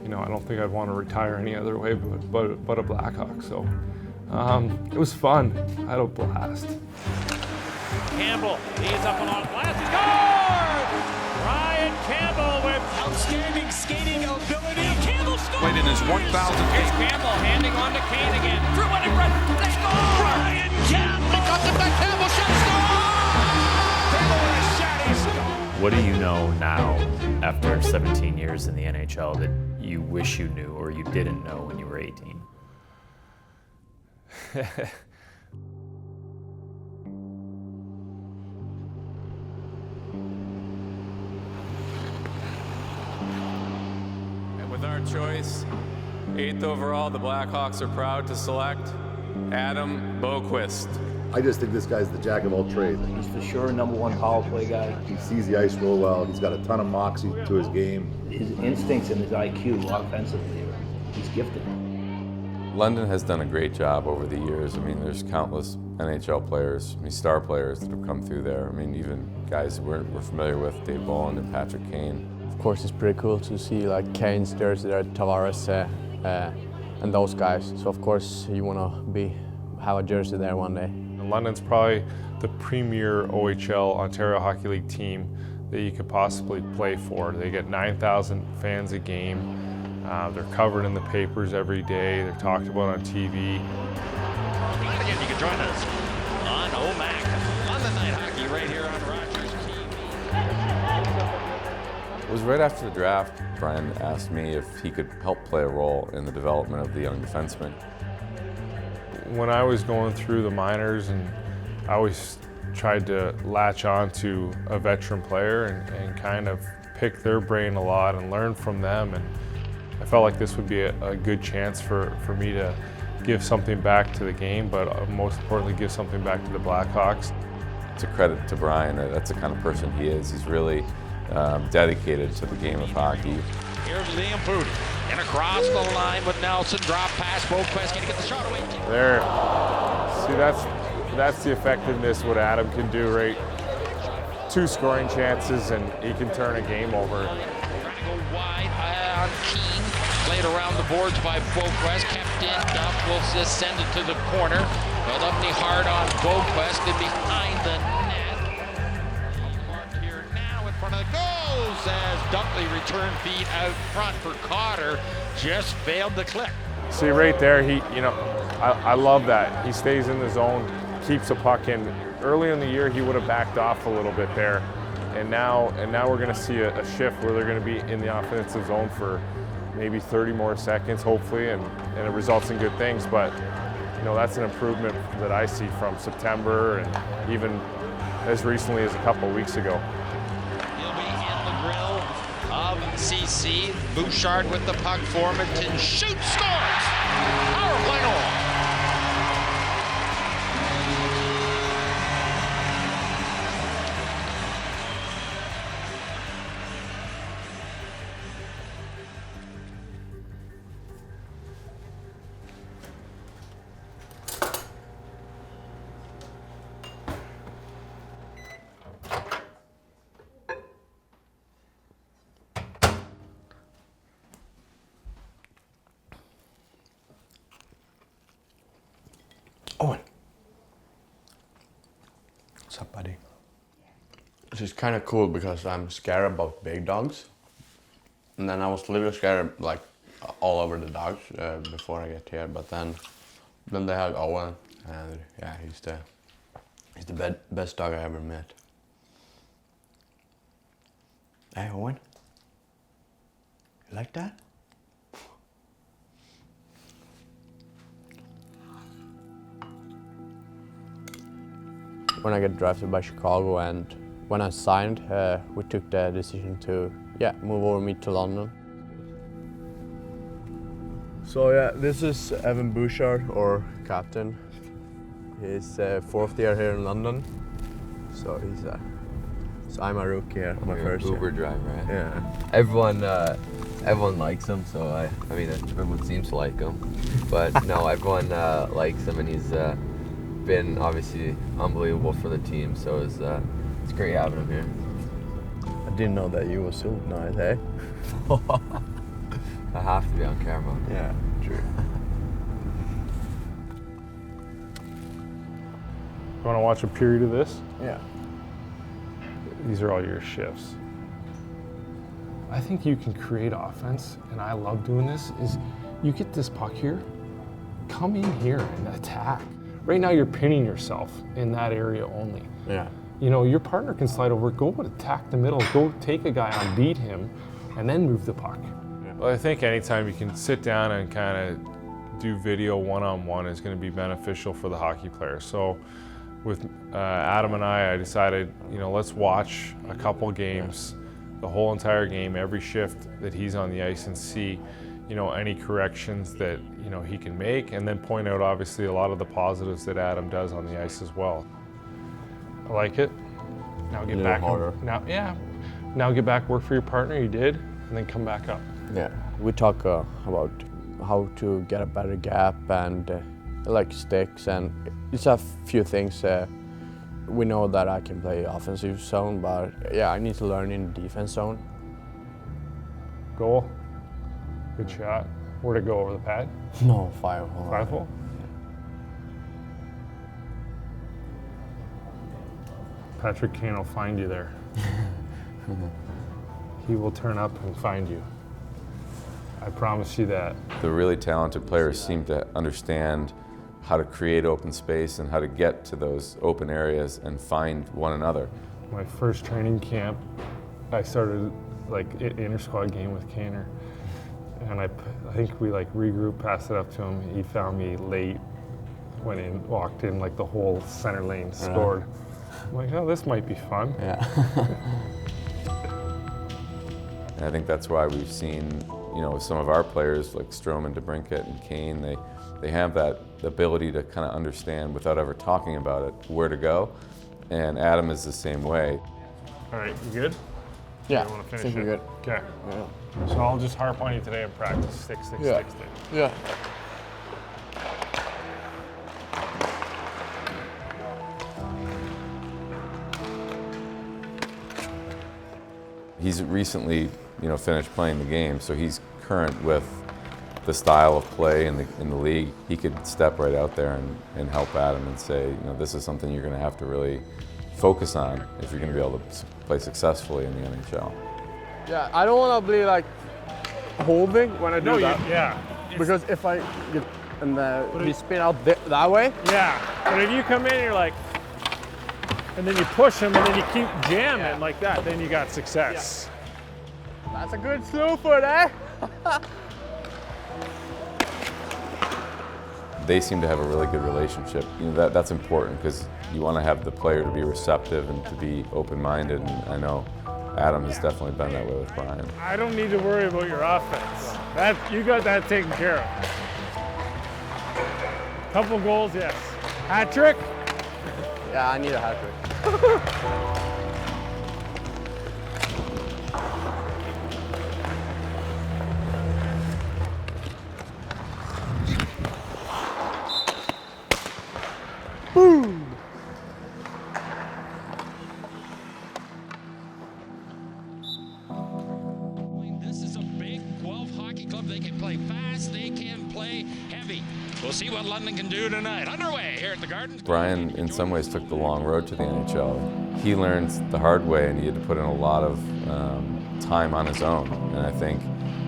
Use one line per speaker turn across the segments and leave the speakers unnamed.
you know, I don't think I'd want to retire any other way but a Blackhawk. So it was fun. I had a blast.
Campbell, he's up along glass, he scores! Brian Campbell with outstanding skating ability. Campbell scores!
Played in his 1,000th
Here's
game.
Campbell handing on to Kane again. Through one in front, they score! Brian Campbell! He cuts it back, Campbell, shot, score! Campbell with a shot, he scores!
What do you know now, after 17 years in the NHL, that you wish you knew or you didn't know when you were 18?
And with our choice, 8th overall, the Blackhawks are proud to select Adam Boqvist.
I just think this guy's the jack of all trades.
He's for sure #1 power play guy.
He sees the ice roll well. He's got a ton of moxie to his game.
His instincts and his IQ offensively, he's gifted.
London has done a great job over the years. I mean, there's countless NHL players, star players that have come through there. I mean, even guys we're familiar with, Dave Bolland and Patrick Kane.
Of course, it's pretty cool to see like Kane's jersey there, Tavares, and those guys. So of course, you want to have a jersey there one day.
London's probably the premier OHL, Ontario Hockey League team that you could possibly play for. They get 9,000 fans a game. They're covered in the papers every day. They're talked about on TV.
Again, you can join us on OMAC, London Night Hockey, right here on Rogers TV.
It was right after the draft, Brian asked me if he could help play a role in the development of the young defenseman.
When I was going through the minors, and I always tried to latch on to a veteran player and kind of pick their brain a lot and learn from them. And I felt like this would be a good chance for me to give something back to the game, but most importantly, give something back to the Blackhawks.
It's a credit to Brian. That's the kind of person he is. He's really dedicated to the game of hockey.
Here's Liam Booty, and across the line with Nelson, drop pass, Boqvist can get the shot away.
There, see that's the effectiveness what Adam can do, right? 2 scoring chances and he can turn a game over.
Trying to go wide on Keane, played around the boards by Boqvist, kept in, Duff will just send it to the corner. Well, Dubney hard on Boqvist and behind the net. Marked here now in front of the goals as Dunkley return feed out front for Cotter, just failed to click.
See right there, I love that. He stays in the zone, keeps the puck in. Early in the year, he would have backed off a little bit there. And now we're going to see a shift where they're going to be in the offensive zone for maybe 30 more seconds, hopefully, and it results in good things. But that's an improvement that I see from September and even as recently as a couple of weeks ago.
He'll be in the grill of CC. Bouchard with the puck. Formanton shoots, scores! Power play goal!
Owen. What's up, buddy? This is kind of cool because I'm scared about big dogs. And then I was literally scared like all over the dogs before I get here. But then they had Owen, and yeah, he's the best dog I ever met. Hey, Owen. You like that? When I got drafted by Chicago and when I signed, we took the decision to move over me to London. So yeah, this is Evan Bouchard, or captain. He's 4th year here in London. So so I'm a rookie here, my first
Uber
year.
driver, right?
Yeah.
Everyone likes him, so I mean everyone seems to like him. But no, everyone likes him, and he's been obviously unbelievable for the team, so it's great having him here.
I didn't know that you were so nice, hey?
I have to be on camera.
Yeah, true.
You want to watch a period of this?
Yeah.
These are all your shifts. I think you can create offense, and I love doing this, is you get this puck here, come in here and attack. Right now you're pinning yourself in that area only.
Yeah.
You know, your partner can slide over, go attack the middle, go take a guy on, beat him, and then move the puck. Well, I think anytime you can sit down and kind of do video one-on-one is going to be beneficial for the hockey player. So with Adam and I decided, you know, let's watch a couple games, the whole entire game, every shift that he's on the ice, and see, you know, any corrections that, you know, he can make, and then point out obviously a lot of the positives that Adam does on the ice as well. I like it. Now get back. Now get back, work for your partner. You did, and then come back up.
Yeah. We talk about how to get a better gap and like sticks, and it's a few things. We know that I can play offensive zone, but yeah, I need to learn in defense zone.
Goal. Good shot. Where'd it go, over the pad?
No, 5-hole.
5-hole? Patrick Kane will find you there. He will turn up and find you. I promise you that.
The really talented players seem to understand how to create open space and how to get to those open areas and find one another.
My first training camp, I started like an inter-squad game with Kaner. And I think we like regrouped, passed it up to him. He found me late, went in, walked in like the whole center lane, scored. I'm like, oh, this might be fun.
Yeah.
And I think that's why we've seen, you know, some of our players like Stroman, DeBrincat, and Kane, they have that ability to kind of understand without ever talking about it where to go. And Adam is the same way.
All right, you good?
Yeah,
You want to
I
finish
think
it?
we're good.
Okay.
Yeah.
So I'll just harp on you today and practice. Stick.
Yeah. Yeah.
He's recently, you know, finished playing the game, so he's current with the style of play in the league. He could step right out there and help Adam and say, you know, this is something you're going to have to really focus on if you're going to be able to play successfully in the NHL.
Yeah, I don't want to be like holding when I do that.
Yeah.
Because if I get and we spin out that way.
Yeah. But if you come in, you're like, and then you push him, and then you keep jamming like that, then you got success.
That's a good slow foot, eh?
They seem to have a really good relationship. You know, that's important because you want to have the player to be receptive and to be open-minded, and I know Adam has definitely been that way with Brian.
I don't need to worry about your offense. You got that taken care of. Couple goals, yes. Hat trick?
Yeah, I need a hat trick.
Boom!
This is a big Guelph hockey club. They can play fast, they can play heavy. We'll see what London can do tonight. Underway here at the Garden.
Brian, in some ways, took the long road to the NHL. He learned the hard way, and he had to put in a lot of time on his own. And I think,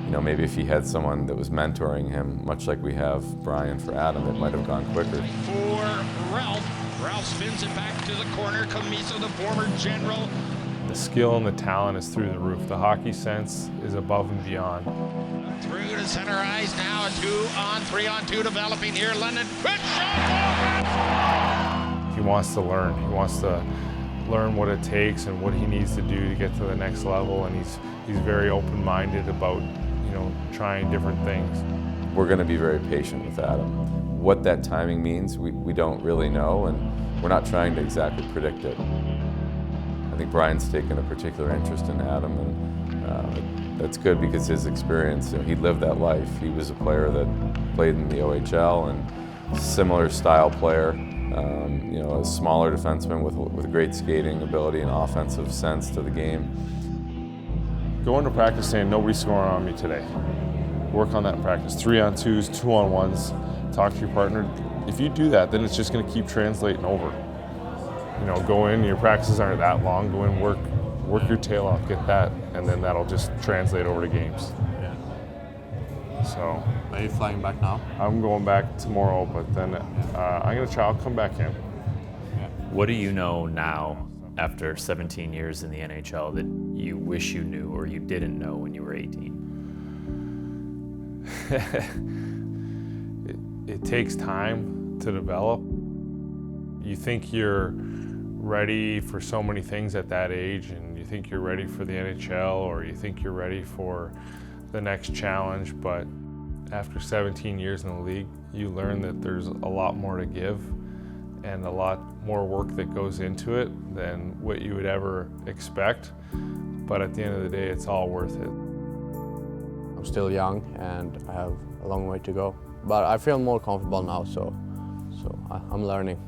you know, maybe if he had someone that was mentoring him, much like we have Brian for Adam, it might have gone quicker.
For Ralph. Ralph spins it back to the corner. Camiso, the former general.
The skill and the talent is through the roof. The hockey sense is above and beyond.
Through to center ice now. A 2-on, 3-on-2 developing here. London. Good shot!
He wants to learn. He wants to learn what it takes and what he needs to do to get to the next level. And he's very open-minded about, you know, trying different things.
We're going to be very patient with Adam. What that timing means, we don't really know, and we're not trying to exactly predict it. I think Brian's taken a particular interest in Adam, and that's good because his experience, you know, he lived that life. He was a player that played in the OHL and similar style player, you know, a smaller defenseman with great skating ability and offensive sense to the game.
Go into practice saying, nobody's scoring on me today. work on that practice. 3-on-2s, 2-on-1s, talk to your partner. If you do that, then it's just gonna keep translating over. You know, go in, your practices aren't that long, go in, work your tail off, get that, and then that'll just translate over to games.
Yeah.
So.
Are you flying back now?
I'm going back tomorrow, but then I'll come back in.
What do you know now, after 17 years in the NHL, that you wish you knew or you didn't know when you were 18?
It takes time to develop. You think you're ready for so many things at that age, and you think you're ready for the NHL, or you think you're ready for the next challenge, but after 17 years in the league, you learn that there's a lot more to give and a lot more work that goes into it than what you would ever expect. But at the end of the day, it's all worth it.
I'm still young and I have a long way to go. But I feel more comfortable now, so I'm learning.